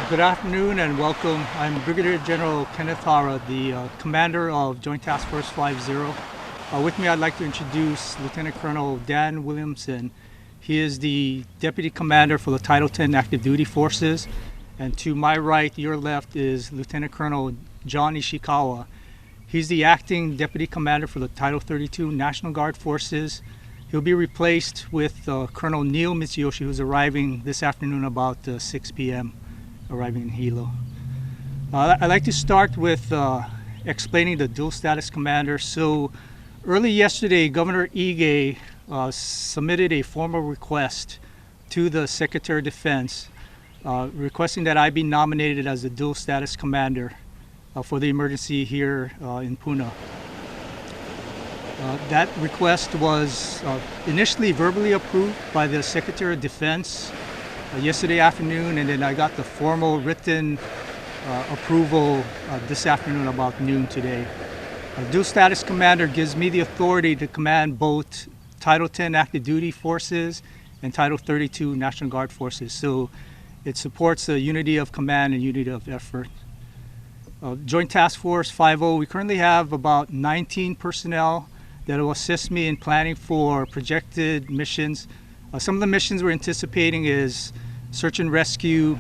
Good afternoon and welcome. I'm Brigadier General Kenneth Hara, the commander of Joint Task Force 50. With me, I'd like to introduce Lieutenant Colonel Dan Williamson. He is the Deputy Commander for the Title 10 Active Duty Forces. And to my right, your left, is Lieutenant Colonel John Ishikawa. He's the Acting Deputy Commander for the Title 32 National Guard Forces. He'll be replaced with Colonel Neil Mitsuyoshi, who's arriving this afternoon about 6 p.m., arriving in Hilo. I'd like to start with explaining the dual status commander. So early yesterday, Governor Ige submitted a formal request to the Secretary of Defense requesting that I be nominated as the dual status commander for the emergency here in Puna. That request was initially verbally approved by the Secretary of Defense yesterday afternoon, and then I got the formal written approval this afternoon about noon today. Dual Status Commander gives me the authority to command both Title 10 Active Duty Forces and Title 32 National Guard Forces. So it supports the unity of command and unity of effort. Joint Task Force 50, we currently have about 19 personnel that will assist me in planning for projected missions. Some of the missions we're anticipating is search and rescue,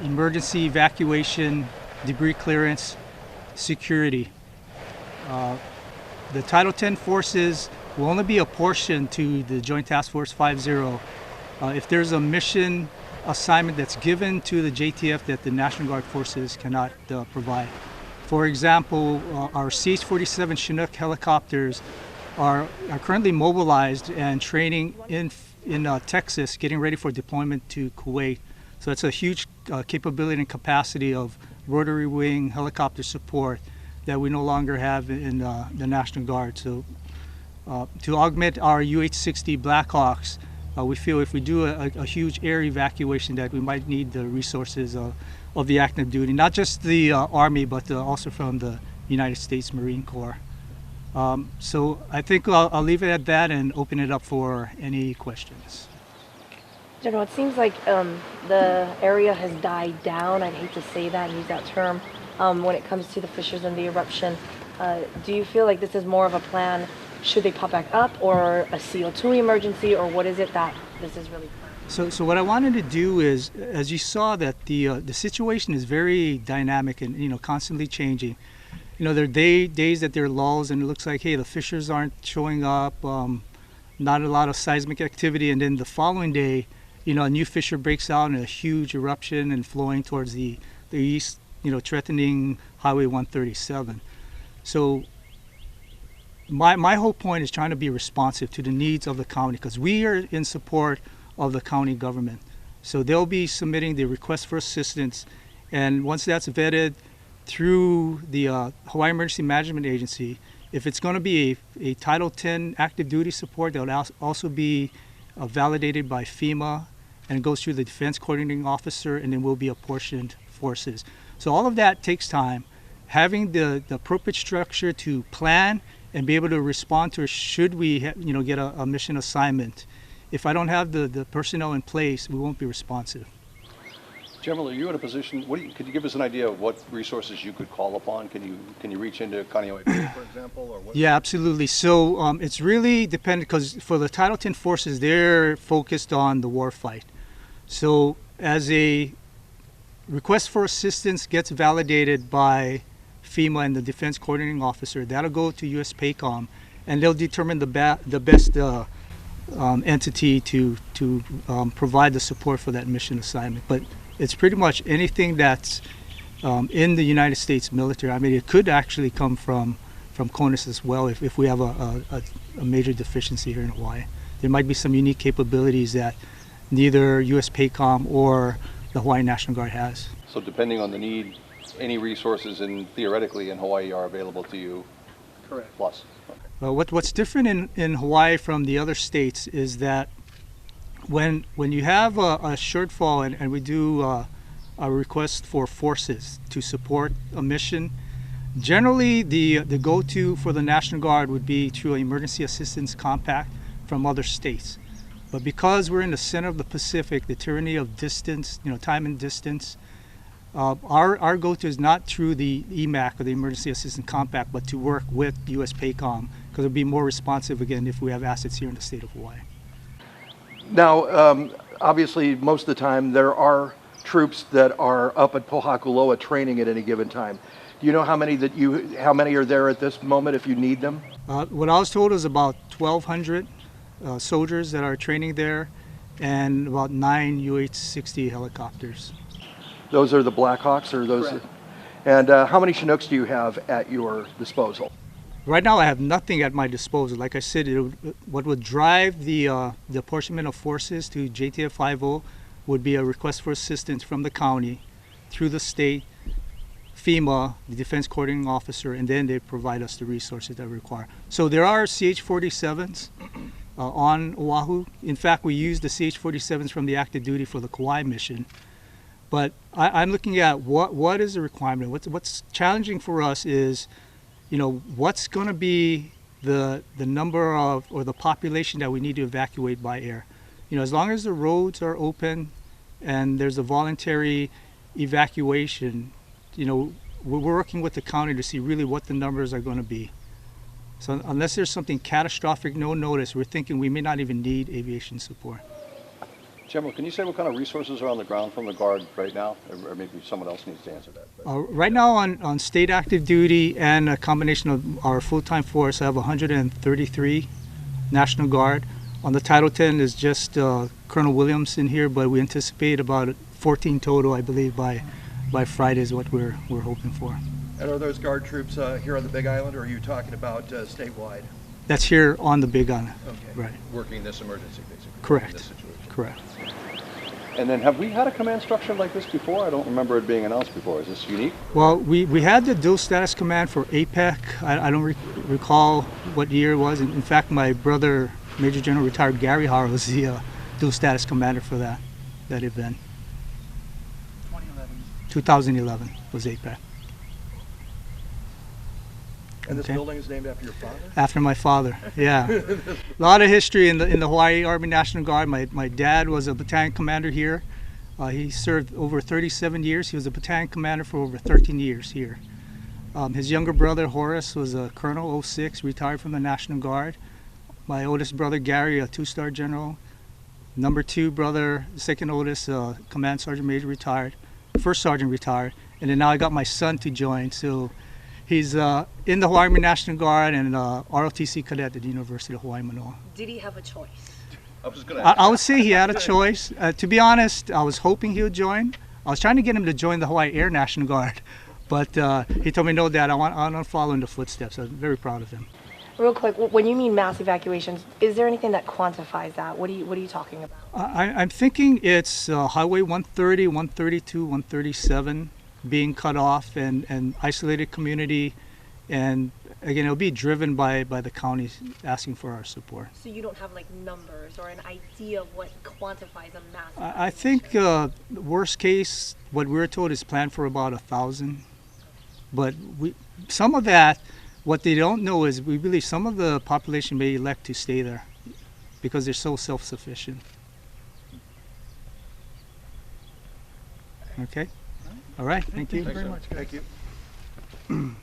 emergency evacuation, debris clearance, security. The Title 10 forces will only be a portion to the Joint Task Force 50 if there's a mission assignment that's given to the JTF that the National Guard forces cannot provide. For example, our CH-47 Chinook helicopters are currently mobilized and training in Texas, getting ready for deployment to Kuwait. So that's a huge capability and capacity of rotary wing helicopter support that we no longer have in the National Guard. So to augment our UH-60 Blackhawks, we feel if we do a huge air evacuation that we might need the resources of the active duty, not just the Army, but also from the United States Marine Corps. So I think I'll leave it at that and open it up for any questions. General, it seems like the area has died down. I'd hate to say that and use that term when it comes to the fissures and the eruption. Do you feel like this is more of a plan should they pop back up, or a CO2 emergency, or what is it that this is really? So what I wanted to do is, as you saw, that the situation is very dynamic and constantly changing. There are days that there are lulls and it looks like, hey, the fissures aren't showing up, not a lot of seismic activity, and then the following day, a new fissure breaks out and a huge eruption and flowing towards the east, threatening Highway 137. So my whole point is trying to be responsive to the needs of the county, because we are in support of the county government. So they'll be submitting the request for assistance, and once that's vetted through the Hawaii Emergency Management Agency, if it's going to be a Title 10 active duty support, that will also be validated by FEMA and goes through the Defense Coordinating Officer, and then will be apportioned forces. So all of that takes time. Having the appropriate structure to plan and be able to respond to, should we get a mission assignment. If I don't have the personnel in place, we won't be responsive. General, are you in a position, could you give us an idea of what resources you could call upon? Can you reach into Kaneohe Bay, for example? Or what? Yeah, absolutely. So it's really dependent, because for the Title 10 forces, they're focused on the war fight. So as a request for assistance gets validated by FEMA and the Defense Coordinating Officer, that'll go to US PACOM, and they'll determine the best entity to provide the support for that mission assignment. But it's pretty much anything that's in the United States military. I mean, it could actually come from CONUS as well if we have a major deficiency here in Hawaii. There might be some unique capabilities that neither US PACOM or the Hawaii National Guard has. So depending on the need, any resources theoretically in Hawaii are available to you? Correct. Plus. Okay. What's different in Hawaii from the other states is that when you have a shortfall and we do a request for forces to support a mission, generally the go-to for the National Guard would be through an emergency assistance compact from other states. But because we're in the center of the Pacific, the tyranny of distance, time and distance, our go-to is not through the EMAC or the Emergency Assistance Compact, but to work with U.S. PACOM, because it'll be more responsive again if we have assets here in the state of Hawaii. Now, obviously, most of the time there are troops that are up at Pohakuloa training at any given time. Do you know how many are there at this moment if you need them? What I was told is about 1,200 soldiers that are training there, and about 9 UH-60 helicopters. Those are the Blackhawks, or those? Correct. And how many Chinooks do you have at your disposal? Right now, I have nothing at my disposal. Like I said, what would drive the apportionment of forces to JTF 50 would be a request for assistance from the county through the state, FEMA, the Defense Coordinating Officer, and then they provide us the resources that we require. So there are CH-47s on Oahu. In fact, we use the CH-47s from the active duty for the Kauai mission. But I'm looking at what is the requirement. What's challenging for us is, what's going to be the number of, or the population that we need to evacuate by air. As long as the roads are open and there's a voluntary evacuation, we're working with the county to see really what the numbers are going to be. So unless there's something catastrophic, no notice, we're thinking we may not even need aviation support. General, can you say what kind of resources are on the ground from the Guard right now? Or maybe someone else needs to answer that. Right now on state active duty and a combination of our full-time force, I have 133 National Guard. On the Title 10 is just Colonel Williams in here, but we anticipate about 14 total, I believe, by Friday is what we're hoping for. And are those Guard troops here on the Big Island, or are you talking about statewide? That's here on the Big Island. Okay. Right. Working this emergency, basically. Correct. This situation. Correct. And then have we had a command structure like this before? I don't remember it being announced before. Is this unique? Well, we had the dual status command for APEC. I don't recall what year it was. In fact, my brother, Major General retired Gary Hara, was the dual status commander for that event. 2011 was APEC. And this Okay. building is named after your father? After my father, yeah. A lot of history in the Hawaii Army National Guard. My dad was a battalion commander here. He served over 37 years. He was a battalion commander for over 13 years here. His younger brother, Horace, was a colonel, 06, retired from the National Guard. My oldest brother, Gary, a 2-star general. Number 2 brother, second oldest, command sergeant major, retired. First sergeant retired. And then now I got my son to join. So he's in the Hawaii Army National Guard and ROTC cadet at the University of Hawaii Manoa. Did he have a choice? I was going I would say he had a choice. To be honest, I was hoping he would join. I was trying to get him to join the Hawaii Air National Guard, but he told me, no, Dad, I want to follow in the footsteps. I was very proud of him. Real quick, when you mean mass evacuations, is there anything that quantifies that? What are you talking about? I'm thinking it's Highway 130, 132, 137 being cut off and isolated community, and again, it'll be driven by the counties asking for our support. So you don't have like numbers or an idea of what quantifies a mass evacuation? I think worst case, what we're told is planned for about 1,000, but some of that, what they don't know is we believe some of the population may elect to stay there because they're so self-sufficient. Okay? All right, thank you. Thank you very much. Thank you.